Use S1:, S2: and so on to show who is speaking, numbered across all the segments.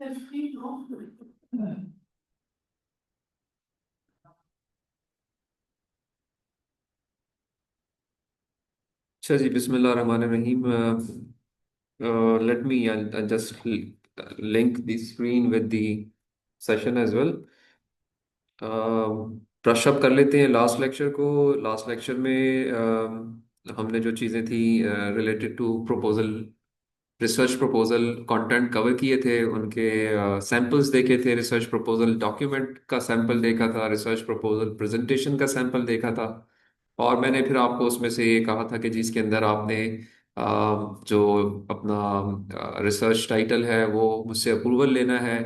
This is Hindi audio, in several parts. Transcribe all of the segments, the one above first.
S1: अच्छा जी, बिस्मिल्लाह रहमान रहीम। Let me just link the screen with the session as well. Brush up कर लेते हैं लास्ट लेक्चर को। लास्ट लेक्चर में हमने जो चीज़ें थी related to proposal, research proposal content cover किए थे, उनके सैंपल्स देखे थे, रिसर्च प्रपोजल डॉक्यूमेंट का सैंपल देखा था, रिसर्च प्रपोजल प्रेजेंटेशन का सैंपल देखा था। और मैंने फिर आपको उसमें से ये कहा था कि जिसके अंदर आपने जो अपना रिसर्च टाइटल है वो मुझसे अप्रूवल लेना है।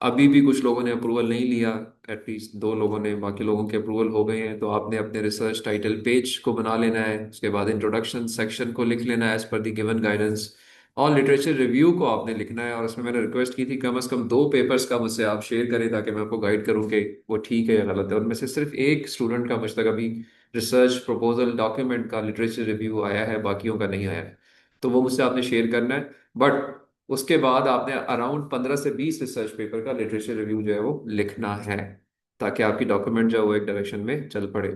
S1: अभी भी कुछ लोगों ने अप्रूवल नहीं लिया, एटलीस्ट दो लोगों ने, बाकी लोगों के अप्रूवल हो गए हैं। तो आपने अपने रिसर्च टाइटल पेज को बना लेना है, उसके बाद इंट्रोडक्शन सेक्शन को लिख लेना है as per the given guidance, और लिटरेचर रिव्यू को आपने लिखना है। और उसमें मैंने रिक्वेस्ट की थी कम से कम दो पेपर्स का मुझसे आप शेयर करें ताकि मैं आपको गाइड करूं कि वो ठीक है या गलत है। उनमें से सिर्फ एक स्टूडेंट का मुझ तक अभी रिसर्च प्रपोजल डॉक्यूमेंट का लिटरेचर रिव्यू आया है, बाकियों का नहीं आया है। तो वो मुझसे आपने शेयर करना है। बट उसके बाद आपने अराउंड 15 से 20 रिसर्च पेपर का लिटरेचर रिव्यू जो है वो लिखना है, ताकि आपकी डॉक्यूमेंट जो है वो एक डायरेक्शन में चल पड़े।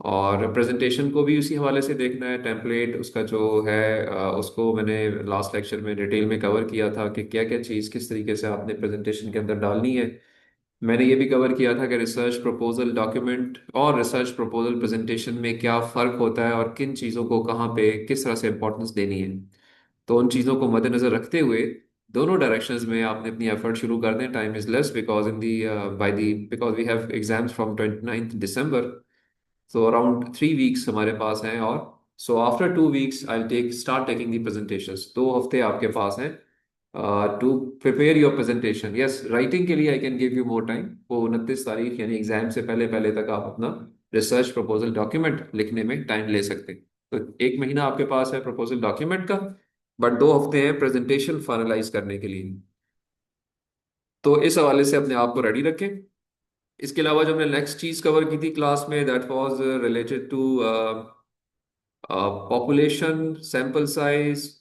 S1: और प्रेजेंटेशन को भी उसी हवाले से देखना है। टेम्पलेट उसका जो है उसको मैंने लास्ट लेक्चर में डिटेल में कवर किया था कि क्या क्या चीज़ किस तरीके से आपने प्रेजेंटेशन के अंदर डालनी है। मैंने ये भी कवर किया था कि रिसर्च प्रपोजल डॉक्यूमेंट और रिसर्च प्रपोजल प्रेजेंटेशन में क्या फ़र्क होता है और किन चीज़ों को कहाँ पे किस तरह से इंपॉर्टेंस देनी है। तो उन चीज़ों को मद्देनजर रखते हुए दोनों डायरेक्शंस में आपने अपनी एफर्ट शुरू कर दें। Time is less because in the by the because we have exams from 29 December. So around 3 weeks हमारे पास हैं। और so after 2 weeks I take start taking the presentations. 2 हफ्ते आपके पास हैं to prepare your presentation. Yes, writing के लिए I can give you more time. वो 29 तारीख यानी एग्जाम से पहले पहले तक आप अपना रिसर्च प्रपोजल डॉक्यूमेंट लिखने में टाइम ले सकते हैं। तो 1 महीना आपके पास है प्रपोजल डॉक्यूमेंट का, बट 2 हफ्ते हैं प्रेजेंटेशन फाइनलाइज करने के लिए। तो इस हवाले से अपने आप को रेडी रखें। इसके अलावा जो हमने नेक्स्ट चीज कवर की थी क्लास में, that was related to population sample size.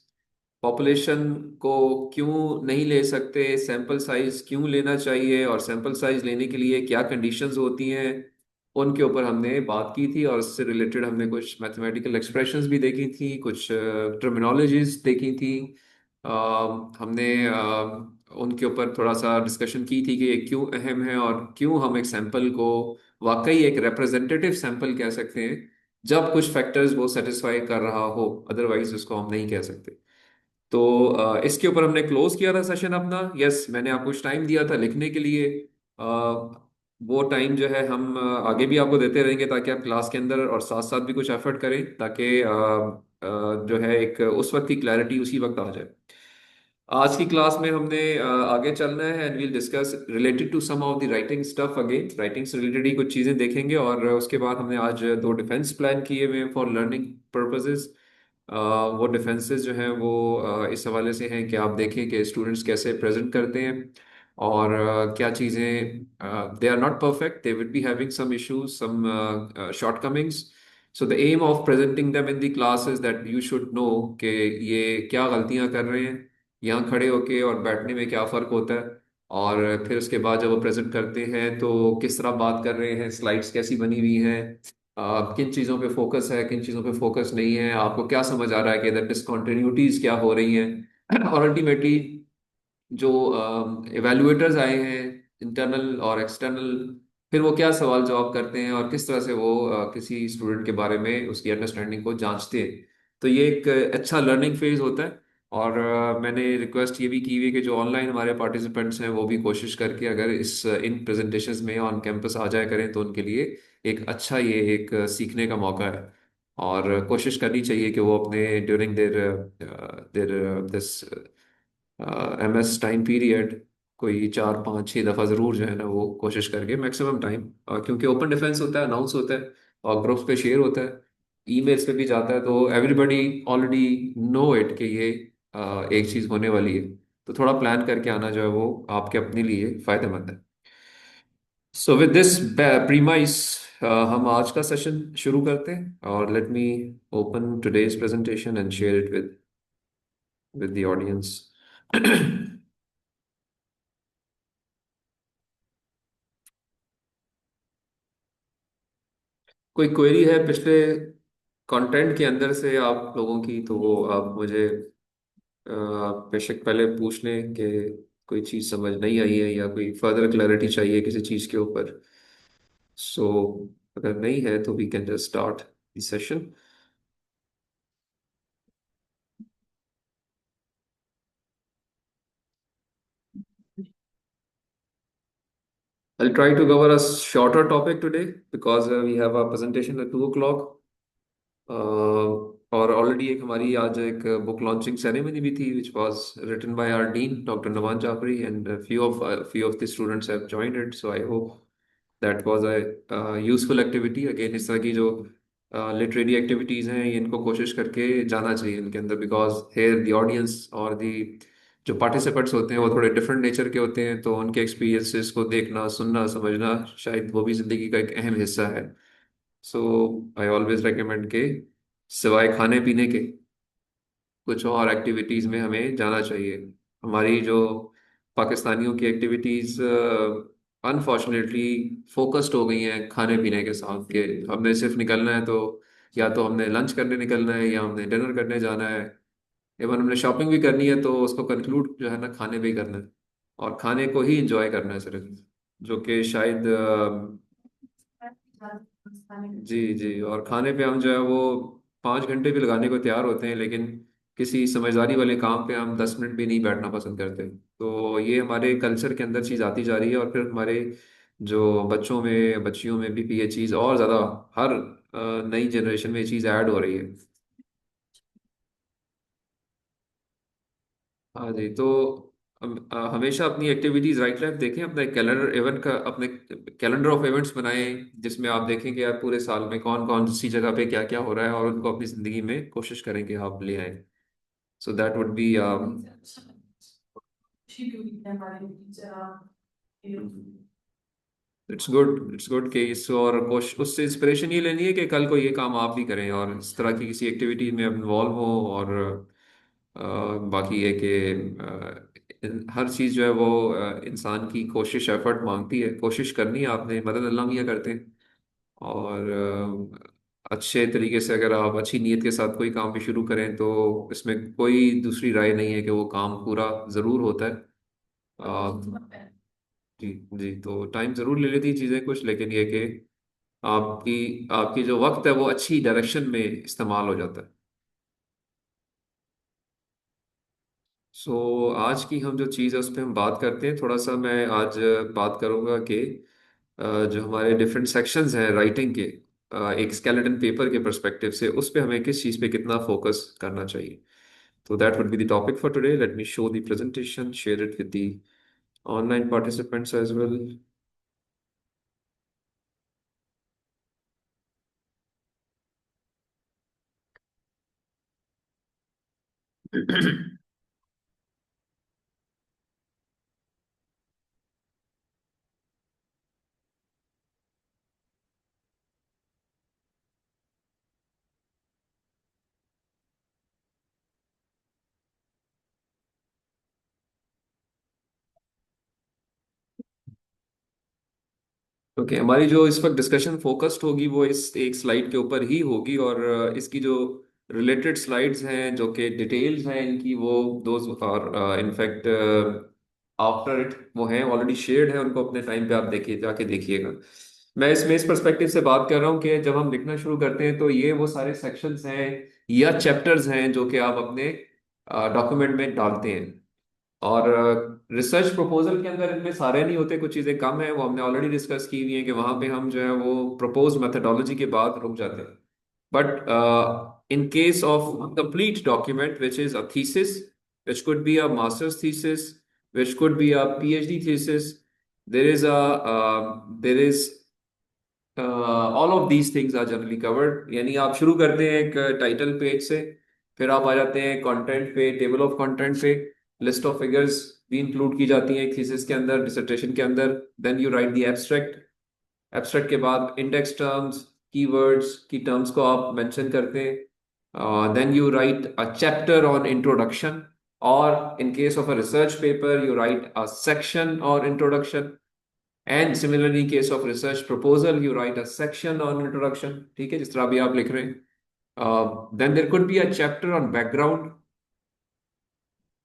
S1: Population को क्यों नहीं ले सकते, सैंपल साइज क्यों लेना चाहिए, और सैंपल साइज लेने के लिए क्या कंडीशंस होती हैं, उनके ऊपर हमने बात की थी। और इससे रिलेटेड हमने कुछ मैथमेटिकल एक्सप्रेशंस भी देखी थी, कुछ टर्मिनोलॉजीज देखी थी। हमने उनके ऊपर थोड़ा सा डिस्कशन की थी कि ये क्यों अहम है और क्यों हम एक सैंपल को वाकई एक रिप्रेजेंटेटिव सैंपल कह सकते हैं जब कुछ फैक्टर्स वो सेटिस्फाई कर रहा हो, अदरवाइज उसको हम नहीं कह सकते। तो इसके ऊपर हमने क्लोज किया था सेशन अपना। यस, मैंने आपको कुछ टाइम दिया था लिखने के लिए। वो टाइम जो है हम आगे भी आपको देते रहेंगे ताकि आप क्लास के अंदर और साथ साथ भी कुछ एफर्ट करें, ताकि जो है एक उस वक्त की क्लैरिटी उसी वक्त आ जाए। आज की क्लास में हमने आगे चलना है and we'll discuss related to some of the writing stuff. Again writing से रिलेटेड ही कुछ चीज़ें देखेंगे। और उसके बाद हमने आज दो डिफेंस प्लान किए हुए हैं फॉर लर्निंग पर्पसेस। वो डिफेंसेस जो हैं वो इस हवाले से हैं कि आप देखें कि स्टूडेंट्स कैसे प्रेजेंट करते हैं और क्या चीज़ें they are not perfect, they will be having some issues, some shortcomings. So the aim of presenting them in the class is that you should know कि ये क्या गलतियां कर रहे हैं, यहाँ खड़े होके और बैठने में क्या फ़र्क होता है। और फिर उसके बाद जब वो प्रेजेंट करते हैं तो किस तरह बात कर रहे हैं, स्लाइड्स कैसी बनी हुई हैं, किन चीज़ों पे फोकस है, किन चीज़ों पे फोकस नहीं है, आपको क्या समझ आ रहा है कि इधर डिसकंटिन्यूटीज क्या हो रही हैं। और अल्टीमेटली जो एवेल्युएटर्स आए हैं, इंटरनल और एक्सटर्नल, फिर वो क्या सवाल जवाब करते हैं और किस तरह से वो किसी स्टूडेंट के बारे में उसकी अंडरस्टैंडिंग को जांचते हैं। तो ये एक अच्छा लर्निंग फेज होता है। और मैंने रिक्वेस्ट ये भी की हुई है कि जो ऑनलाइन हमारे पार्टिसिपेंट्स हैं वो भी कोशिश करके अगर इस इन प्रेजेंटेशंस में ऑन कैंपस आ जाया करें तो उनके लिए एक अच्छा ये एक सीखने का मौका है। और कोशिश करनी चाहिए कि वो अपने during there there this MS time period कोई 4 5 6 दफ़ा ज़रूर जो है ना वो कोशिश करके मैक्सिमम टाइम, क्योंकि ओपन डिफेंस होता है, अनाउंस होता है और ग्रुप्स पे शेयर होता है, ईमेल्स पे भी जाता है, तो एवरीबडी ऑलरेडी नो इट कि ये एक चीज़ होने वाली है। तो थोड़ा प्लान करके आना जो है वो आपके अपने लिए फ़ायदेमंद है। सो विद दिस प्रीमाइस हम आज का सेशन शुरू करते हैं। और let me open today's presentation and share it with the audience. कोई क्वेरी है पिछले कंटेंट के अंदर से आप लोगों की, तो वो आप मुझे बेशक पहले पूछ लें कि कोई चीज़ समझ नहीं आई है या कोई फर्दर क्लैरिटी चाहिए किसी चीज़ के ऊपर। सो अगर नहीं है तो we can just start the session. I'll try to cover a shorter topic today because we have a presentation at 2 o'clock. और ऑलरेडी एक हमारी आज एक बुक लॉन्चिंग सेरेमनी भी थी which was written by our dean doctor Nawan Jafri and few of the students have joined it, so I hope that was a useful activity. Again, इस तरह की जो लिटरेरी एक्टिविटीज़ हैं, ये इनको कोशिश करके जाना चाहिए इनके अंदर, बिकॉज हेयर द ऑडियंस और द जो पार्टिसिपेंट्स होते हैं वो थोड़े डिफरेंट नेचर के होते हैं, तो उनके एक्सपीरियंसेस को देखना, सुनना, समझना शायद वो भी ज़िंदगी का एक अहम हिस्सा है। सो आई ऑलवेज रेकमेंड के सिवाय खाने पीने के कुछ और एक्टिविटीज में हमें जाना चाहिए। हमारी जो पाकिस्तानियों की एक्टिविटीज अनफॉर्चुनेटली फोकस्ड हो गई हैं खाने पीने के साथ, के हमने सिर्फ निकलना है तो या तो हमने लंच करने निकलना है या हमने डिनर करने जाना है। इवन हमने शॉपिंग भी करनी है तो उसको कंक्लूड जो है ना खाने पे ही करना है, और खाने को ही इंजॉय करना है सिर्फ, जो कि शायद जी जी, और खाने पे हम जो है वो 5 घंटे भी लगाने को तैयार होते हैं, लेकिन किसी समझदारी वाले काम पे हम 10 मिनट भी नहीं बैठना पसंद करते। तो ये हमारे कल्चर के अंदर चीज़ आती जा रही है, और फिर हमारे जो बच्चों में बच्चियों में भी ये चीज़ और ज़्यादा हर नई जनरेशन में ये चीज़ ऐड हो रही है। हाँ जी, तो हमेशा अपनी एक्टिविटीज राइट लेफ्ट देखें, अपना एक कैलेंडर इवेंट का, अपने कैलेंडर ऑफ इवेंट्स बनाएं जिसमें आप देखें कि यार पूरे साल में कौन कौन सी जगह पे क्या क्या हो रहा है, और उनको अपनी जिंदगी में कोशिश करें कि आप ले आए। So that would B it's good कि इस और कोश उससे इंस्पिरेशन ये लेनी है कि कल को ये काम आप भी करें और इस तरह की किसी एक्टिविटी में इन्वॉल्व हो। और बाकी ये कि हर चीज़ जो है वो इंसान की कोशिश एफर्ट मांगती है, कोशिश करनी है आपने, मदद अल्लाह मियाँ करते हैं। और अच्छे तरीके से अगर आप अच्छी नीयत के साथ कोई काम भी शुरू करें तो इसमें कोई दूसरी राय नहीं है कि वो काम पूरा ज़रूर होता है। जी जी, तो टाइम ज़रूर ले लेती चीज़ें कुछ, लेकिन ये कि आपकी आपकी जो वक्त है वो अच्छी डायरेक्शन में इस्तेमाल हो जाता है। आज की हम जो चीज़ है उस पर हम बात करते हैं थोड़ा सा। मैं आज बात करूंगा कि जो हमारे डिफरेंट सेक्शंस हैं राइटिंग के, एक स्केलेटन पेपर के पर्सपेक्टिव से उस पे हमें किस चीज़ पे कितना फोकस करना चाहिए। तो that would be the topic for today. Let me show the presentation, share it with the online participants as well. Okay, हमारी जो इस वक्त डिस्कशन फोकस्ड होगी वो इस एक स्लाइड के ऊपर ही होगी, और इसकी जो रिलेटेड स्लाइड्स हैं जो कि डिटेल्स हैं इनकी, वो those are in fact after it वो हैं ऑलरेडी शेयर्ड है, उनको अपने टाइम पे आप देखिए, जाके देखिएगा। मैं इसमें इस पर्सपेक्टिव से बात कर रहा हूँ कि जब हम लिखना शुरू करते हैं तो ये वो सारे सेक्शंस हैं या चैप्टर्स हैं जो कि आप अपने डॉक्यूमेंट में डालते हैं। और रिसर्च प्रपोजल के अंदर इनमें सारे नहीं होते, कुछ चीज़ें कम है, वो हमने ऑलरेडी डिस्कस की हुई है कि वहां पे हम जो है वो प्रपोज मेथडोलॉजी के बाद रुक जाते हैं। But in case of a complete document which is a thesis, which could be a master's thesis, which could be a PhD thesis, there is all of these things are generally covered. यानी आप शुरू करते हैं एक टाइटल पेज से, फिर आप आ जाते हैं कंटेंट पे, टेबल ऑफ कंटेंट पे, लिस्ट ऑफ फिगर्स भी इंक्लूड की जाती हैं थीसिस के अंदर, डिसर्टेशन के अंदर। Then you write the abstract, abstract के बाद इंडेक्स टर्म्स, कीवर्ड्स की टर्म्स को आप मेंशन करते हैं। Then you write a chapter on introduction, और in case of a research paper you write a section और introduction. And similarly case of research proposal you write a section on introduction, ठीक है, जिस तरह अभी आप लिख रहे हैं। Then there could be a chapter on background,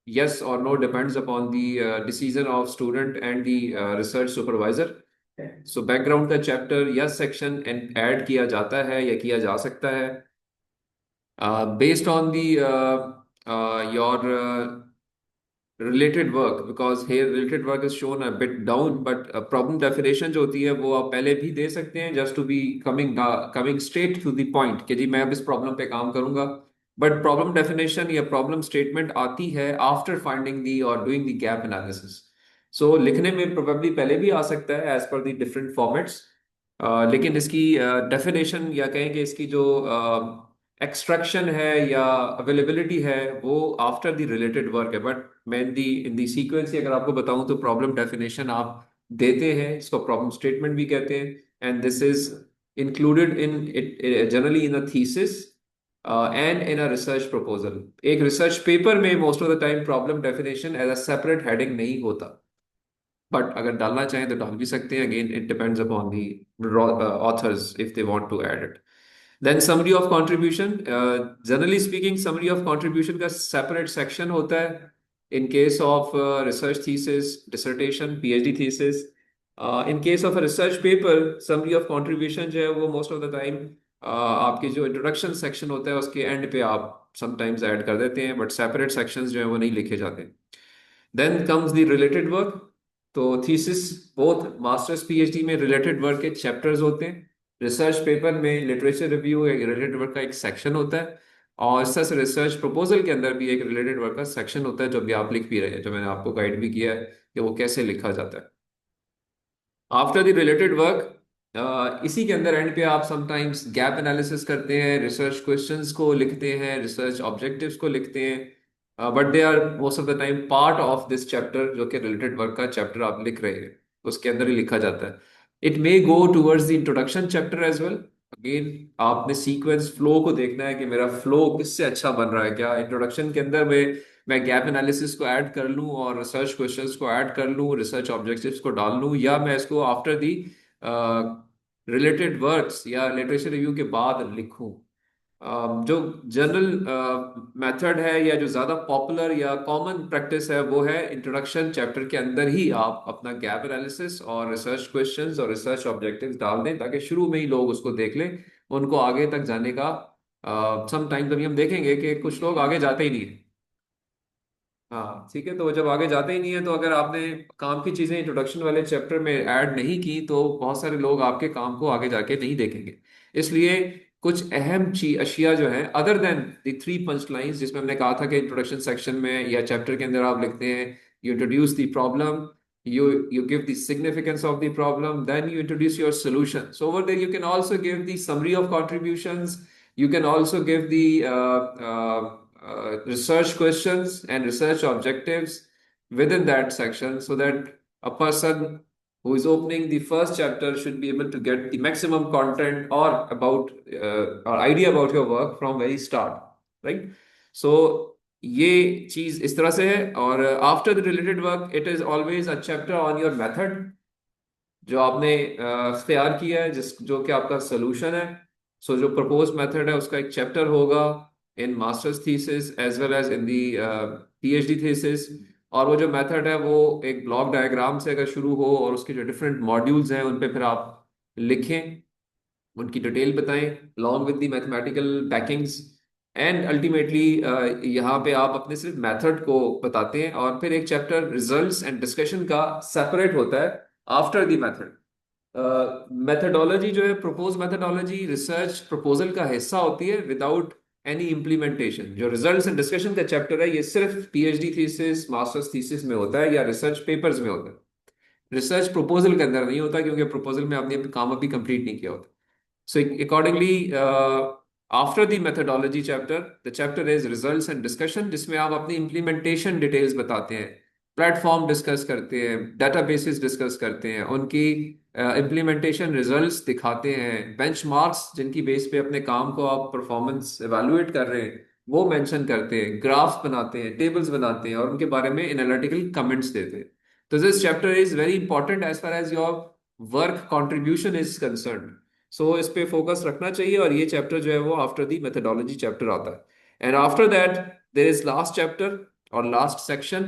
S1: yes or no depends upon the decision of student and the research supervisor. So background का chapter या section add किया जाता है या किया जा सकता है based on the your related work, because here related work is shown a bit down, but problem definition जो होती है वो आप पहले भी दे सकते हैं, just to be coming straight to the point कि जी मैं अब इस problem पे काम करूंगा। बट प्रॉब्लम डेफिनेशन या प्रॉब्लम स्टेटमेंट आती है आफ्टर फाइंडिंग दी और डूइंग द गैप एनालिसिस। सो लिखने में प्रोबेबली पहले भी आ सकता है as per the different formats, लेकिन इसकी डेफिनेशन या कहें कि इसकी जो एक्सट्रैक्शन है या अवेलेबिलिटी है वो आफ्टर द रिलेटेड वर्क है। बट मैं इन दी सीक्वेंस ही अगर आपको बताऊं तो प्रॉब्लम डेफिनेशन आप देते हैं, इसको प्रॉब्लम स्टेटमेंट भी कहते हैं, and this is included in it generally in a thesis and in a research proposal. एक रिसर्च पेपर में most of the time problem definition as a separate heading नहीं होता, बट अगर डालना चाहें तो डाल भी सकते हैं। Again it depends upon the authors if they want to add it. Then summary of contribution, generally speaking summary of contribution का सेपरेट सेक्शन होता है in case of research thesis, dissertation, PhD thesis. In case of research paper summary of contribution जो है वो मोस्ट ऑफ द टाइम आपके जो इंट्रोडक्शन सेक्शन होता है उसके एंड पे आप समटाइम्स ऐड कर देते हैं, बट सेपरेट सेक्शंस जो है वो नहीं लिखे जाते। Then comes the related work. तो थीसिस बोथ मास्टर्स पीएचडी में रिलेटेड वर्क के चैप्टर्स होते हैं, रिसर्च पेपर में लिटरेचर रिव्यू या रिलेटेड वर्क का एक सेक्शन होता है, और इस तरह से रिसर्च प्रपोजल के अंदर भी एक रिलेटेड वर्क का सेक्शन होता है जो भी आप लिख भी रहे हैं, जो मैंने आपको गाइड भी किया है कि वो कैसे लिखा जाता है। आफ्टर द रिलेटेड वर्क इसी के अंदर एंड पे आप समटाइम्स गैप एनालिसिस करते हैं, रिसर्च क्वेश्चंस को लिखते हैं, रिसर्च ऑब्जेक्टिव्स को लिखते हैं, but they are most of the time part of this chapter, जो कि रिलेटेड वर्क का चैप्टर आप लिख रहे हैं उसके अंदर ही लिखा जाता है। It may go towards the introduction chapter as well. Again आपने सीक्वेंस फ्लो को देखना है कि मेरा फ्लो किससे अच्छा बन रहा है, क्या इंट्रोडक्शन के अंदर मैं गैप एनालिसिस को ऐड कर लूं और रिसर्च क्वेश्चंस को ऐड कर लूं, रिसर्च ऑब्जेक्टिव्स को डाल लूं, या मैं इसको आफ्टर दी रिलेटेड वर्क्स या लिटरेचर रिव्यू के बाद लिखूं। जो जनरल मेथड है या जो ज़्यादा पॉपुलर या कॉमन प्रैक्टिस है वो है इंट्रोडक्शन चैप्टर के अंदर ही आप अपना गैप एनालिसिस और रिसर्च क्वेश्चंस और रिसर्च ऑब्जेक्टिव्स डाल दें, ताकि शुरू में ही लोग उसको देख लें। उनको आगे तक जाने का सम टाइम कभी हम देखेंगे कि कुछ लोग आगे जाते ही नहीं हैं। हाँ ठीक है, तो जब आगे जाते ही नहीं है तो अगर आपने काम की चीजें इंट्रोडक्शन वाले चैप्टर में ऐड नहीं की तो बहुत सारे लोग आपके काम को आगे जाके नहीं देखेंगे। इसलिए कुछ अहम ची अशिया जो है other than the three punch lines, जिसमें हमने कहा था कि इंट्रोडक्शन सेक्शन में या चैप्टर के अंदर आप लिखते हैं you introduce the problem, you give the significance of the problem, then you introduce your solution. So over there you can also give the summary of contributions, you can also give the research questions and research objectives within that section, so that a person who is opening the first chapter should be able to get the maximum content or about or idea about your work from very start, right? So ये चीज इस तरह से है। और after the related work it is always a chapter on your method, जो आपने इख्तियार किया है, जिस जो कि आपका सोल्यूशन है। सो जो प्रपोज मेथड है उसका एक चैप्टर होगा in masters thesis as well as in the PhD thesis. और वो जो मेथड है वो एक ब्लॉक डायग्राम से अगर शुरू हो और उसके जो डिफरेंट मॉड्यूल्स हैं उन पे फिर आप लिखें, उनकी डिटेल बताएं along with the mathematical backings, and ultimately यहाँ पे आप अपने सिर्फ मेथड को बताते हैं, और फिर एक चैप्टर रिजल्ट्स एंड डिस्कशन का सेपरेट होता है आफ्टर द मेथड। मेथडोलॉजी जो है, प्रपोज मेथडोलॉजी रिसर्च प्रपोजल का हिस्सा होती है विदाउट एनी इम्प्लीमेंटेशन। जो रिजल्ट्स एंड डिस्कशन का चैप्टर है ये सिर्फ पीएचडी थीसिस, मास्टर्स थीसिस में होता है या रिसर्च पेपर्स में होता है, रिसर्च प्रपोजल के अंदर नहीं होता, क्योंकि प्रपोजल में आपने काम अभी कंप्लीट नहीं किया होता। So accordingly, after the methodology chapter, the chapter is results and discussion, जिसमें आप अपनी implementation details बताते हैं, प्लेटफॉर्म डिस्कस करते हैं, डेटाबेसेस डिस्कस करते हैं, उनकी implementation results दिखाते हैं, बेंचमार्क्स जिनकी बेस पे अपने काम को आप परफॉर्मेंस एवेलुएट कर रहे हैं वो मेंशन करते हैं, ग्राफ्स बनाते हैं, टेबल्स बनाते हैं और उनके बारे में एनालिटिकल कमेंट्स देते हैं। तो this chapter is very important as far as your work contribution is concern. So इस पे फोकस रखना चाहिए, और ये चैप्टर जो है वो आफ्टर द मेथोडोलॉजी चैप्टर आता है। And after that there is last chapter और last section,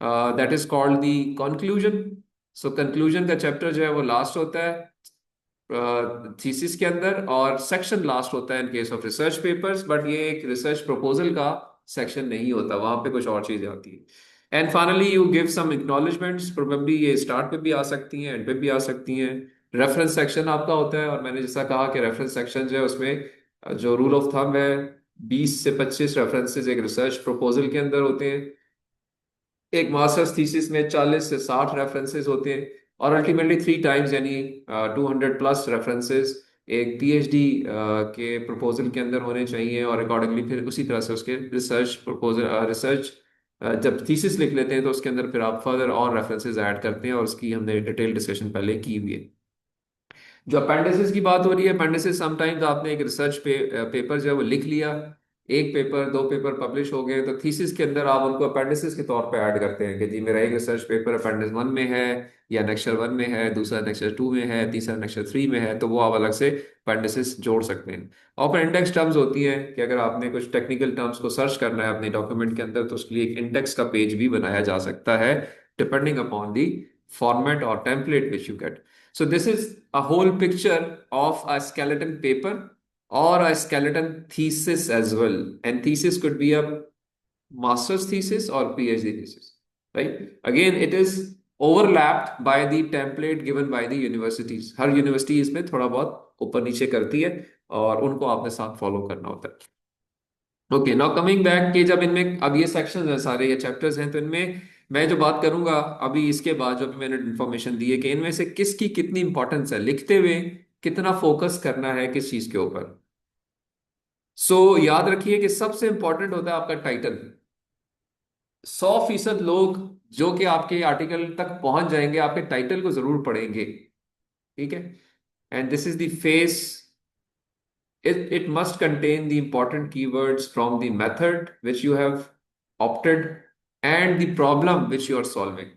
S1: that is called the conclusion. So conclusion का चैप्टर जो है वो लास्ट होता है थीसिस के अंदर, और सेक्शन लास्ट होता है in case of research papers, but ये एक रिसर्च प्रपोजल का सेक्शन नहीं होता, वहां पे कुछ और चीजें आती है। And finally you give some acknowledgements, probably ये स्टार्ट पे भी आ सकती हैं, एंड पे भी आ सकती हैं। रेफरेंस सेक्शन आपका होता है, और मैंने जैसा कहा कि रेफरेंस सेक्शन जो है उसमें जो रूल ऑफ थंब है 20 से 25 रेफरेंसेस एक रिसर्च प्रपोजल के अंदर होते हैं। एक मास्टर्स थीसिस में 40 से 60 रेफरेंसेस होते हैं, और अल्टीमेटली 3 टाइम्स यानी 200+ रेफरेंसेस एक पीएचडी के प्रपोजल के अंदर होने चाहिए। और अकॉर्डिंगली फिर उसी तरह से उसके रिसर्च प्रपोजल रिसर्च जब थीसिस लिख लेते हैं तो उसके अंदर फिर आप फर्दर और रेफरेंसेस ऐड करते हैं, और उसकी हमने डिटेल डिस्कशन पहले की हुई है। जो अपेंडिसेस की बात हो रही है, अपेंडिसेस समटाइम्स आपने एक रिसर्च पेपर जो है वो लिख लिया, एक पेपर दो पेपर पब्लिश हो गए, तो थीसिस के अंदर आप उनको अपेंडिसेस के तौर पे ऐड करते हैं कि जी मेरा एक रिसर्च पेपर अपेंडिस 1 में है, या नेक्स्चर 1 में है, दूसरा नेक्स्चर 2 में है, तीसरा नेक्स्चर 3 में है, तो वो आप अलग से अपेंडिसेस जोड़ सकते हैं। और फिर इंडेक्स टर्म्स होती हैं कि अगर आपने कुछ टेक्निकल टर्म्स को सर्च करना है अपने डॉक्यूमेंट के अंदर, तो उसके लिए एक इंडेक्स का पेज भी बनाया जा सकता है, डिपेंडिंग अपॉन दी फॉर्मेट और template which you get. So this is a whole picture of a skeleton paper or a skeleton thesis as well. And thesis could be a master's thesis or PhD thesis, right? Again, it is overlapped by the template given by the universities. Her university इसमें थोड़ा बहुत ऊपर नीचे करती है, और उनको आपने साथ फॉलो करना होता है। ओके, नाउ कमिंग बैक कि जब इनमें अब ये सेक्शंस हैं सारे, ये चैप्टर्स हैं, तो इनमें मैं जो बात करूंगा अभी इसके बाद, जो भी मैंने इन्फॉर्मेशन दी है कि इनमें से किसकी कितनी इंपॉर्टेंस है, लिखते हुए कितना फोकस करना है किस चीज के ऊपर। सो याद रखिए कि सबसे इंपॉर्टेंट होता है आपका टाइटल। 100% लोग जो कि आपके आर्टिकल तक पहुंच जाएंगे आपके टाइटल को जरूर पढ़ेंगे, ठीक है। And this is the face, it must contain the important keywords from the method which you have opted and the problem which you are solving.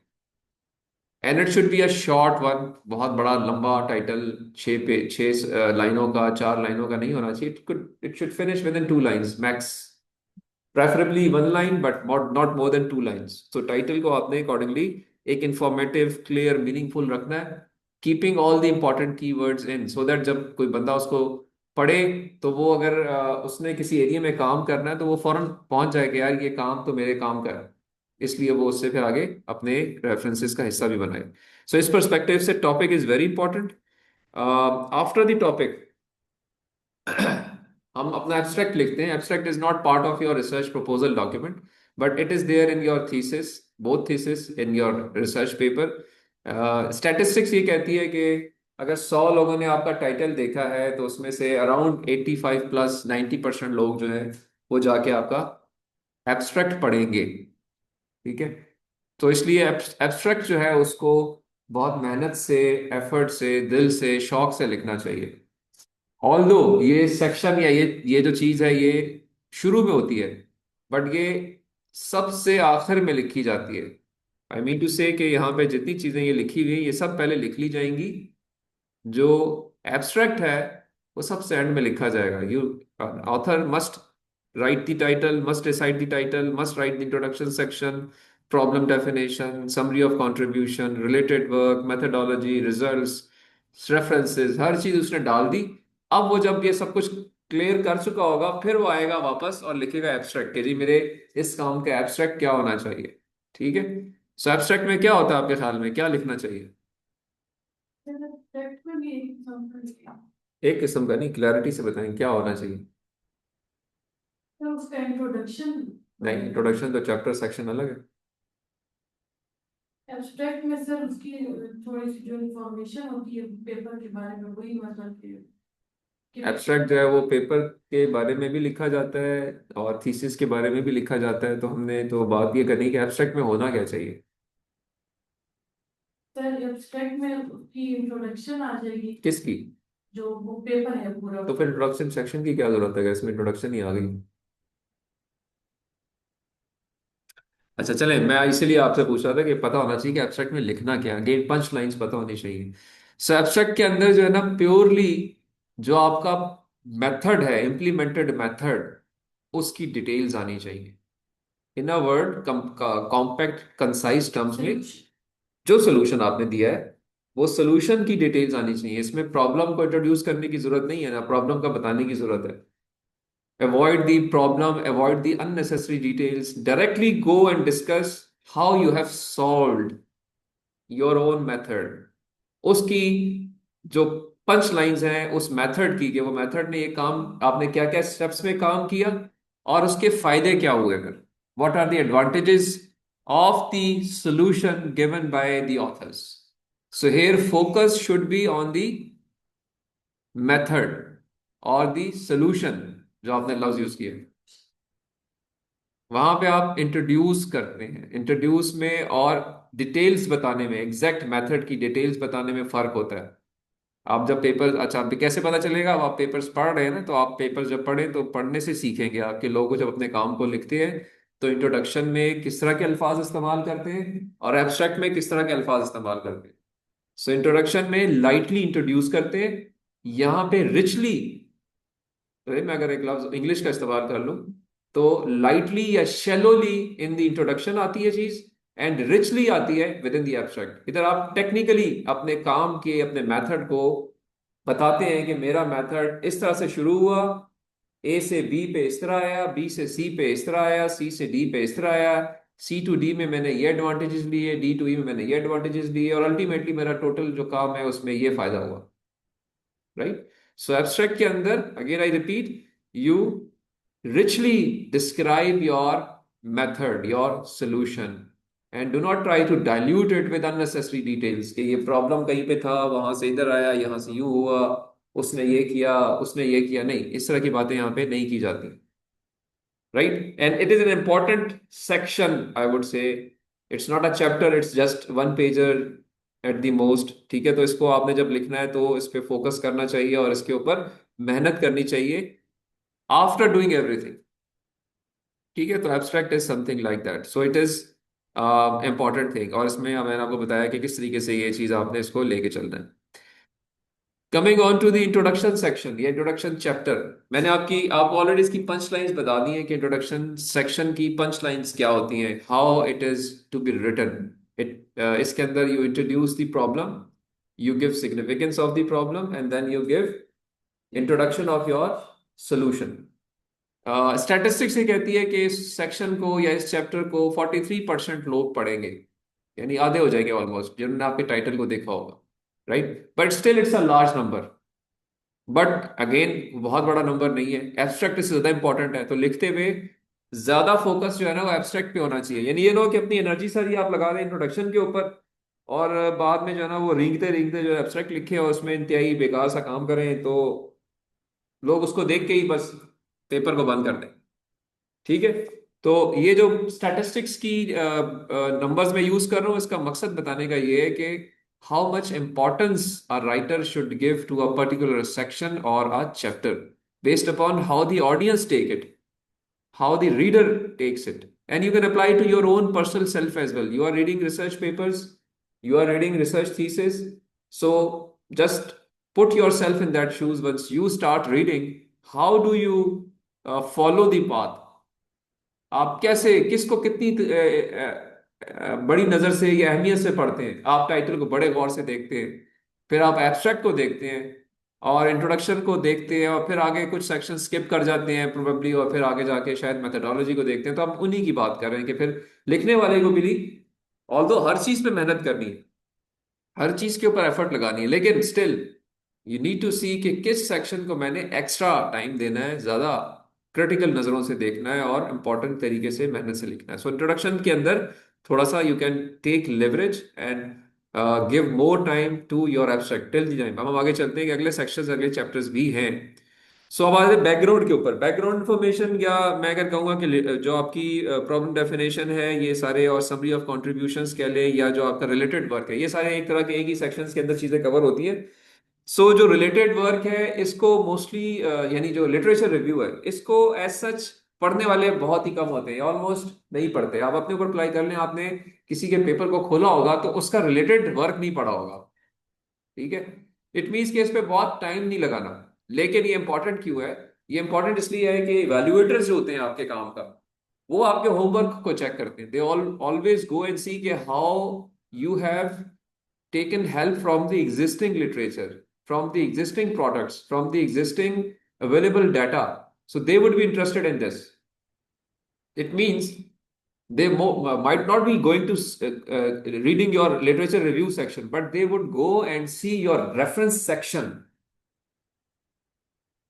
S1: And it should be a short one, बहुत बड़ा लंबा टाइटल 6 लाइनों का, 4 लाइनों का नहीं होना चाहिए। It should finish within 2 lines max, preferably 1 line, but not more than 2 lines. So title को आपने अकॉर्डिंगली एक इंफॉर्मेटिव क्लियर मीनिंगफुल रखना है, keeping all the important keywords in, so that जब कोई बंदा उसको पढ़े तो वो अगर उसने किसी एरिया में काम करना है तो वो फौरन पहुंच जाए कि यार ये काम तो मेरे काम का है, इसलिए वो उससे फिर आगे अपने रेफरेंसेस का हिस्सा भी बनाए। सो इस परस्पेक्टिव से topic is very important. After the topic हम अपना एब्स्ट्रैक्ट लिखते हैं। Abstract is not part of your research proposal document, but it is there in your thesis, both thesis in your research paper. Statistics ये कहती है कि अगर 100 लोगों ने आपका टाइटल देखा है तो उसमें से अराउंड 85+90% लोग जो है वो जाके आपका एब्स्ट्रैक्ट पढ़ेंगे, ठीक है। तो इसलिए एब्स्ट्रैक्ट जो है उसको बहुत मेहनत से, एफर्ट से, दिल से, शौक से लिखना चाहिए। ऑल्दो ये सेक्शन या ये जो चीज है ये शुरू में होती है, बट ये सबसे आखिर में लिखी जाती है। आई मीन टू से कि यहाँ पे जितनी चीजें ये लिखी हुई हैं ये सब पहले लिख ली जाएंगी, जो एब्स्ट्रैक्ट है वो सबसे एंड में लिखा जाएगा। You author must write the title, must recite the title, must write the introduction section, problem definition, summary of contribution, related work, methodology, results, references, हर चीज उसने डाल दी। अब वो जब ये सब कुछ क्लियर कर चुका होगा फिर वो आएगा वापस और लिखेगा एब्स्ट्रैक्ट के जी मेरे इस काम का एब्स्ट्रैक्ट क्या होना चाहिए, ठीक है। सो एब्स्ट्रैक्ट में क्या होता है आपके ख्याल में, क्या लिखना चाहिए? एक किस्म का नहीं, क्लैरिटी से बताएं क्या होना चाहिए।
S2: तो उसका इंट्रोडक्शन।
S1: नहीं, इंट्रोडक्शन तो चैप्टर सेक्शन अलग है।
S2: एब्स्ट्रैक्ट में सर उसकी थोड़ी सी जो इंफॉर्मेशन होती है पेपर के बारे में वही मतलब कि
S1: एब्स्ट्रैक्ट जो है वो पेपर के बारे में भी लिखा जाता है और थीसिस के बारे में भी लिखा जाता है, तो हमने तो बात ये करनी कि एब्स्ट्रैक्ट में होना क्या चाहिए।
S2: सर एब्स्ट्रैक्ट में उसकी इंट्रोडक्शन आ जाएगी,
S1: किसकी?
S2: जो वो पेपर है पूरा।
S1: तो फिर इंट्रोडक्शन सेक्शन की क्या जरूरत है, अगर इसमें इंट्रोडक्शन ही आ गई। अच्छा चले, मैं इसीलिए आपसे पूछ रहा था कि पता होना चाहिए कि एब्स्ट्रैक्ट में लिखना क्या है, गेट पंच लाइंस पता होनी चाहिए। सो एब्स्ट्रैक्ट के अंदर जो है ना, प्योरली जो आपका मेथड है, इम्प्लीमेंटेड मेथड, उसकी डिटेल्स आनी चाहिए। In a word, compact concise terms में,
S2: सोल्यूशन।
S1: जो सोल्यूशन आपने दिया है वो सोल्यूशन की डिटेल्स आनी चाहिए। इसमें प्रॉब्लम को इंट्रोड्यूस करने की जरूरत नहीं है, ना प्रॉब्लम का बताने की जरूरत है। Avoid the problem, avoid the unnecessary details. Directly go and discuss how you have solved your own method. उसकी जो पंच लाइंस हैं उस मेथड की, कि वो मेथड ने ये काम, आपने क्या क्या स्टेप्स में काम किया और उसके फायदे क्या हुए, फिर what are the advantages of the solution given by the authors. So here focus should be on the method और द सॉल्यूशन, जो आपने लफ्ज यूज किए। वहां पे आप इंट्रोड्यूस करते हैं, इंट्रोड्यूस में और डिटेल्स बताने में, एग्जैक्ट मेथड की डिटेल्स बताने में फर्क होता है। आप जब पेपर, अच्छा आप कैसे पता चलेगा, अब आप पेपर्स पढ़ रहे हैं ना, तो आप पेपर जब पढ़ें तो पढ़ने से सीखेंगे। आपके लोग जब अपने काम को लिखते हैं तो इंट्रोडक्शन में किस तरह के अल्फाज इस्तेमाल करते हैं और एब्स्ट्रैक्ट में किस तरह के अल्फाज इस्तेमाल करते हैं। सो इंट्रोडक्शन में लाइटली इंट्रोड्यूस करते हैं, यहाँ पे रिचली, मैं अगर एक लफ्ज इंग्लिश का इस्तेमाल कर लूं तो लाइटली या शेलोली इन द इंट्रोडक्शन आती है चीज, एंड रिचली आती है विद इन द एब्स्ट्रैक्ट। इधर आप टेक्निकली अपने काम के, अपने मेथड को बताते हैं कि मेरा मेथड इस तरह से शुरू हुआ, ए से बी पे इस तरह आया, बी से सी पे इस तरह आया, सी से डी पे इस तरह आया, सी टू डी में मैंने ये एडवांटेजेस लिए, डी टू ई में मैंने ये एडवांटेजेस लिए, और अल्टीमेटली मेरा टोटल जो काम है उसमें ये फायदा हुआ। राइट। सो एब्स्ट्रैक्ट के अंदर, again I repeat, you richly describe your method, your solution, and do not try to dilute it with unnecessary details कि ये प्रॉब्लम कहीं पे था, वहां से इधर आया, यहां से यूं हुआ, उसने ये किया, उसने ये किया, नहीं, इस तरह की बातें यहाँ पे नहीं की जाती। Right, and it is an important section, I would say. It's not a chapter, it's just one pager at the most। ठीक है, तो इसको आपने जब लिखना है तो इस पे फोकस करना चाहिए और इसके ऊपर मेहनत करनी चाहिए आफ्टर डूइंग एवरीथिंग। ठीक है, तो abstract is something like that, so it is important thing. और इसमें मैंने आपको बताया कि किस तरीके से ये चीज आपने इसको लेके चलना है। Coming on to the introduction section, ये इंट्रोडक्शन चैप्टर, मैंने आप ऑलरेडी इसकी पंच लाइन्स बता दी हैं कि इंट्रोडक्शन सेक्शन की पंच लाइन्स क्या होती हैं, how it is to be written. इसके अंदर you introduce the problem, you give significance of the problem, and then you give introduction of your solution. Statistics ये कहती है कि इस सेक्शन को या इस चैप्टर को 43% लोग पढ़ेंगे, यानी आधे हो जाएंगे ऑलमोस्ट, जिन्होंने आपके टाइटल को देखा होगा। Right, but still it's a large number. But again बहुत बड़ा नंबर नहीं है, एब्स्ट्रैक्ट इससे ज्यादा इंपॉर्टेंट है, तो लिखते हुए ज्यादा फोकस जो है ना वो एब्स्ट्रैक्ट पे होना चाहिए। यानी ये लो कि अपनी एनर्जी सारी आप लगा दें इंट्रोडक्शन के ऊपर, और बाद में जो है ना वो रेंगते रेंगते जो एब्स्ट्रैक्ट लिखे और उसमें इंतहाई बेकार सा काम करें, तो लोग उसको देख के ही बस पेपर को बंद कर दें। ठीक है, तो ये जो स्टैटिस्टिक्स की नंबर्स में यूज कर रहा हूँ, इसका मकसद बताने का ये है कि how much importance a writer should give to a particular section और a chapter, based upon how the audience take it, how the reader takes it, and you can apply to your own personal self as well. You are reading research papers, you are reading research thesis, so just put yourself in that shoes. Once you start reading, how do you follow the path, आप कैसे, किसको कितनी बड़ी नजर से या अहमियत से पढ़ते हैं, आप टाइटल को बड़े गौर से देखते हैं, फिर आप एब्स्ट्रैक्ट को देखते हैं और इंट्रोडक्शन को देखते हैं, और फिर आगे कुछ सेक्शन स्किप कर जाते हैं प्रोबेबली, और फिर आगे जाके शायद मेथडोलॉजी को देखते हैं। तो हम उन्हीं की बात कर रहे हैं कि फिर लिखने वाले को भी, ऑल्दो हर चीज पे मेहनत करनी है, हर चीज के ऊपर एफर्ट लगानी है, लेकिन स्टिल यू नीड टू सी कि किस सेक्शन को मैंने एक्स्ट्रा टाइम देना है, ज्यादा क्रिटिकल नजरों से देखना है और इंपॉर्टेंट तरीके से मेहनत से लिखना है। सो इंट्रोडक्शन के अंदर थोड़ा सा you can take leverage and give more time to your abstract till the time. अब हम आगे चलते हैं कि अगले सेक्शंस, अगले चैप्टर्स भी हैं। सो अब आते हैं बैकग्राउंड के ऊपर। बैकग्राउंड इंफॉर्मेशन, या मैं अगर कहूँगा कि जो आपकी प्रॉब्लम डेफिनेशन है ये सारे, और समरी ऑफ कॉन्ट्रीब्यूशंस कह लें, या जो आपका रिलेटेड वर्क है, ये सारे एक तरह के एक ही सेक्शंस के अंदर चीजें कवर होती हैं। सो जो रिलेटेड वर्क है इसको मोस्टली, यानी जो लिटरेचर रिव्यू है, इसको एज सच पढ़ने वाले बहुत ही कम होते हैं, ऑलमोस्ट नहीं पढ़ते। आप अपने ऊपर अप्लाई कर लें, आपने किसी के पेपर को खोला होगा तो उसका रिलेटेड वर्क नहीं पढ़ा होगा, ठीक है। इट मीन्स कि इस पे बहुत टाइम नहीं लगाना। लेकिन ये इंपॉर्टेंट क्यों है? ये इंपॉर्टेंट इसलिए है कि इवैल्यूएटर्स जो होते हैं आपके काम का, वो आपके होमवर्क को चेक करते हैं। दे ऑलवेज गो एंड सी के how you have taken help from the existing literature, from the existing products, from the existing available data. So they would be interested in this. It means they might not be going to reading your literature review section, but they would go and see your reference section.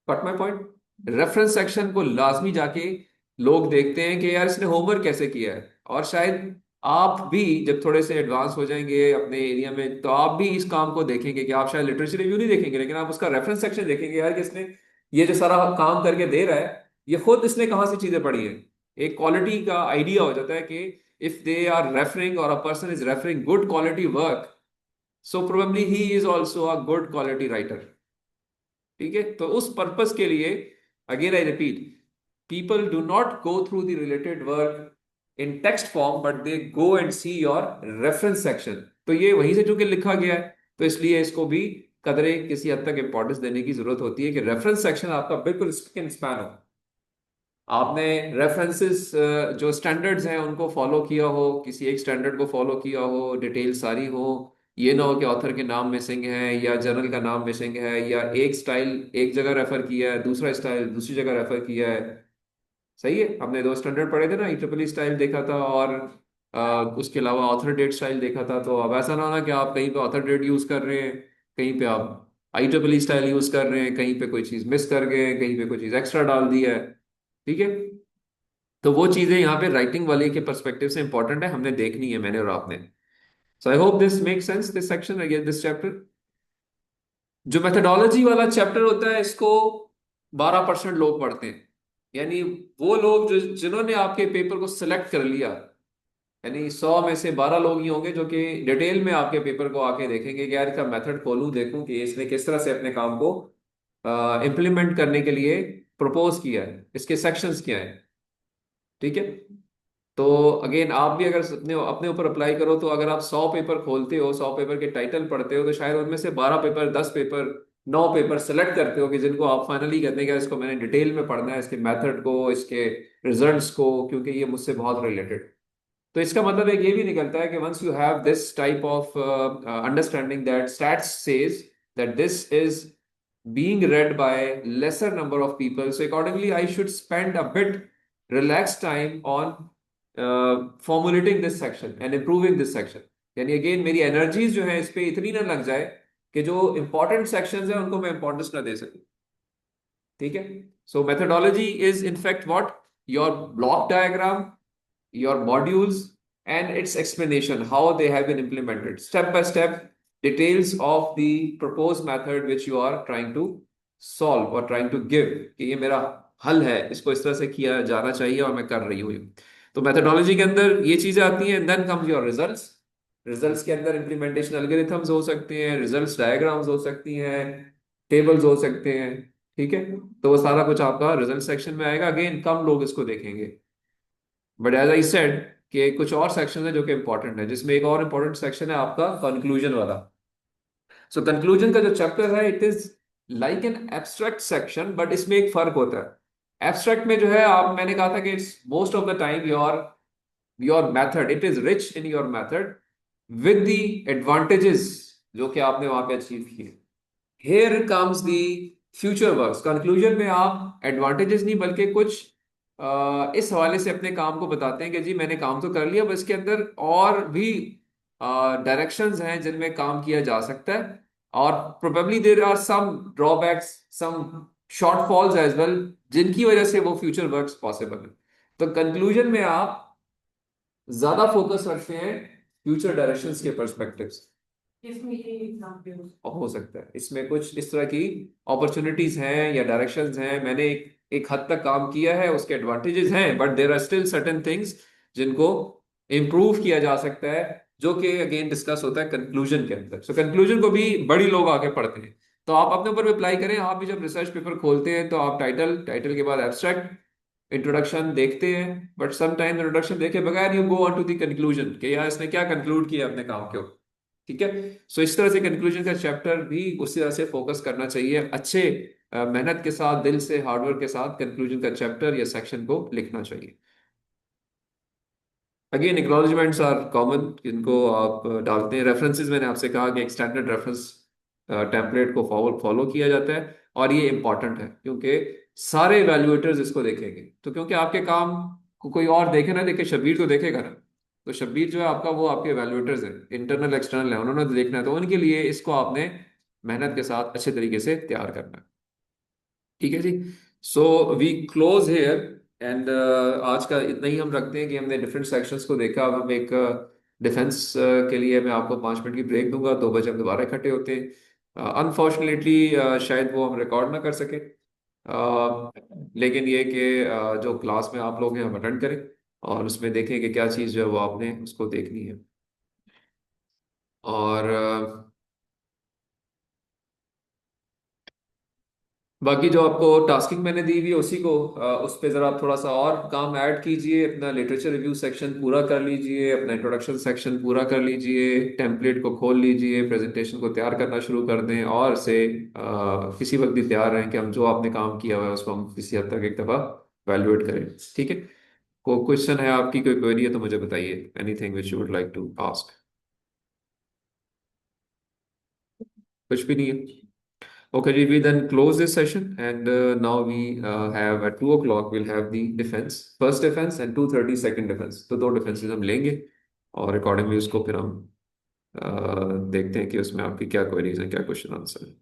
S1: Got my point? Reference section को लाजमी जाके लोग देखते हैं कि यार इसने होमवर्क कैसे किया है। और शायद आप भी जब थोड़े से एडवांस हो जाएंगे अपने एरिया में, तो आप भी इस काम को देखेंगे कि आप शायद लिटरेचर रिव्यू नहीं देखेंगे, लेकिन आप उसका रेफरेंस सेक्शन देखेंगे, यार कि इसने ये जो सारा काम करके दे रहा है, ये खुद इसने कहाँ से चीजें पढ़ी हैं। एक क्वालिटी का आइडिया हो जाता है कि इफ दे आर रेफरिंग और a person is referring good quality work, so probably he is also a good quality writer. ठीक है, तो उस पर्पस के लिए again I repeat, people do not go through the related work in text form, but they go and see your reference section। तो ये वहीं से चूंकि लिखा गया है, तो इसलिए इसको भी कदरे किसी हद तक इंपॉर्टेंस देने की जरूरत होती है कि रेफरेंस सेक्शन आपका बिल्कुल स्पिक एंड स्पैन हो। आपने रेफरेंसेस जो स्टैंडर्ड्स हैं उनको फॉलो किया हो, किसी एक स्टैंडर्ड को फॉलो किया हो, डिटेल सारी हो। ये ना हो कि ऑथर के नाम मिसिंग है या जर्नल का नाम मिसिंग है, या एक स्टाइल एक जगह रेफर किया है, दूसरा स्टाइल दूसरी जगह रेफर किया है। सही है, हमने दो स्टैंडर्ड पढ़े थे ना, IEEE स्टाइल देखा था और उसके अलावा ऑथर डेट स्टाइल देखा था। तो अब ऐसा ना होना कि आप कहीं पे ऑथर डेट यूज कर रहे हैं, कहीं पे आप IEEE स्टाइल यूज कर रहे हैं, कहीं पे कोई चीज मिस कर गए, कहीं पे कोई चीज एक्स्ट्रा डाल दी है। ठीक है, तो वो चीजें यहाँ पे राइटिंग वाले के परस्पेक्टिव से इंपॉर्टेंट है, हमने देखनी है, मैंने और आपने। So I hope this make sense, this section, this chapter. जो मेथोडोलॉजी वाला चैप्टर होता है, इसको 12% लोग पढ़ते हैं। यानी वो लोग जो जिन्होंने आपके पेपर को सिलेक्ट कर लिया, यानी 100 में से 12 लोग ही होंगे जो कि डिटेल में आपके पेपर को आके देखेंगे कि यार इसका मेथड खोलूं, देखूं कि इसने किस तरह से अपने काम को इम्प्लीमेंट करने के लिए प्रपोज किया है, इसके सेक्शंस क्या है। ठीक है, तो अगेन आप भी अगर अपने अपने ऊपर अप्लाई करो, तो अगर आप 100 पेपर खोलते हो, 100 पेपर के टाइटल पढ़ते हो, तो शायद उनमें से 12 पेपर, 10 पेपर, 9 पेपर सेलेक्ट करते हो कि जिनको आप फाइनली कहते हैं कि इसको मैंने डिटेल में पढ़ना है, इसके मेथड को, इसके रिजल्ट्स को, क्योंकि ये मुझसे बहुत रिलेटेड। तो इसका मतलब एक ये भी निकलता है कि once you have this type of understanding that stats says that this is being read by lesser number of people, so accordingly I should spend a bit relaxed time on formulating this section and improving this section। यानी अगेन मेरी एनर्जीज जो है इस पे इतनी ना लग जाए कि जो इंपॉर्टेंट सेक्शंस हैं उनको मैं इंपॉर्टेंस ना दे सकूं। ठीक है, so methodology is in fact what, your block diagram, your modules, and its explanation how they have been implemented step by step, details of the proposed method which you are trying to solve or trying to give कि ये मेरा हल है, इसको इस तरह से किया जाना चाहिए और मैं कर रही हूँ। तो मेथोडोलॉजी के अंदर ये चीजें आती हैं। Then comes your results. Results के अंदर इंप्लीमेंटेशन एल्गोरिथम्स हो सकते हैं, रिजल्ट्स डायग्राम्स हो सकती हैं, टेबल्स हो सकते हैं। ठीक है, तो वो सारा कुछ आपका रिजल्ट सेक्शन में आएगा। अगेन कम लोग इसको देखेंगे, बट एज आई सेड कि कुछ और सेक्शन है जो कि इंपॉर्टेंट है, जिसमें एक और इंपॉर्टेंट सेक्शन है आपका कंक्लूजन वाला। सो कंक्लूजन का जो चैप्टर है, it is like an abstract section, but इसमें एक फर्क होता है। एब्स्ट्रैक्ट में जो है, आप मैंने कहा था कि it's most of the time your method, it is rich in your method with the advantages जो कि आपने वहां पे अचीव किए। Here comes the future works. Conclusion में आप एडवांटेजेस नहीं बल्कि कुछ इस हवाले से अपने काम को बताते हैं कि जी मैंने काम तो कर लिया, बस इसके अंदर और भी डायरेक्शंस हैं जिनमें काम किया जा सकता है, और probably there are some drawbacks, some shortfalls as well, जिनकी वजह से वो फ्यूचर वर्क्स पॉसिबल है। तो कंक्लूजन में आप ज्यादा फोकस रखते हैं फ्यूचर डायरेक्शंस के पर्सपेक्टिव।
S2: इसमें ये एग्जाम्पल
S1: हो सकता है इसमें कुछ इस तरह की अपॉर्चुनिटीज हैं या डायरेक्शंस हैं, मैंने एक हद तक काम किया है, उसके एडवांटेजेस हैं, but there are still certain things जिनको इम्प्रूव किया जा सकता है, जो कि अगेन डिस्कस होता है कंक्लूजन के अंदर। सो कंक्लूजन को भी बड़ी लोग आके पढ़ते हैं। तो आप अपने ऊपर भी अप्लाई करें, आप भी जब रिसर्च पेपर खोलते हैं तो आप टाइटल, टाइटल के बाद एब्स्ट्रैक्ट, इंट्रोडक्शन देखते हैं, बट सम टाइम इंट्रोडक्शन देखे बगैर you go on to the conclusion कि यार इसने क्या कंक्लूड किया अपने काम के ऊपर। ठीक है। सो इस तरह से कंक्लूजन का चैप्टर भी उसी तरह से फोकस करना चाहिए, अच्छे मेहनत के साथ, दिल से, हार्डवर्क के साथ कंक्लूजन का चैप्टर या सेक्शन को लिखना चाहिए। अगेन एक्नॉलेजमेंट्स आर कॉमन, इनको आप डालते हैं। रेफरेंसेस मैंने आपसे कहा कि एक स्टैंडर्ड रेफरेंस टेम्पलेट को फॉलो फॉलो किया जाता है, और ये इंपॉर्टेंट है क्योंकि सारे इवैल्यूएटर्स इसको देखेंगे। तो क्योंकि आपके काम को कोई और देखे ना देखे, शब्बीर तो देखेगा ना। तो शब्बीर जो है आपका, वो आपके इवैल्यूएटर्स हैं, इंटरनल एक्सटर्नल है, उन्होंने तो देखना है, तो उनके लिए इसको आपने मेहनत के साथ अच्छे तरीके से तैयार करना है। ठीक है जी। सो वी क्लोज हेयर, एंड आज का इतना ही हम रखते हैं कि हमने डिफरेंट सेक्शंस को देखा। अब हम एक डिफेंस के लिए मैं आपको 5 मिनट की ब्रेक दूंगा, 2 बजे हम दोबारा इकट्ठे होते हैं। अनफॉर्चुनेटली शायद वो हम रिकॉर्ड ना कर सके, लेकिन ये कि जो क्लास में आप लोग हैं हम अटेंड करें, और उसमें देखें कि क्या चीज़ जो है वो आपने उसको देखनी है। और बाकी जो आपको टास्किंग मैंने दी हुई है उसी को, उस पे ज़रा आप थोड़ा सा और काम ऐड कीजिए, अपना लिटरेचर रिव्यू सेक्शन पूरा कर लीजिए, अपना इंट्रोडक्शन सेक्शन पूरा कर लीजिए, टेम्पलेट को खोल लीजिए, प्रेजेंटेशन को तैयार करना शुरू कर दें, और से किसी वक्त भी तैयार रहें कि हम जो आपने काम किया हुआ है उसको हम किसी हद तक एक दफ़ा वैल्यूएट करें। ठीक है। कोई क्वेश्चन है आपकी, कोई क्वेरी है तो मुझे बताइए, anything which you would like to ask. कुछ भी नहीं है? Okay, Ji, we then close this session, and now we have at 2 o'clock we'll have the defense, first defense and 2:30 second defense. तो दो डिफेंसेस हम लेंगे, और अकॉर्डिंगली उसको फिर हम देखते हैं कि उसमें आपकी क्या क्वेरीज हैं, क्या क्वेश्चन आंसर है।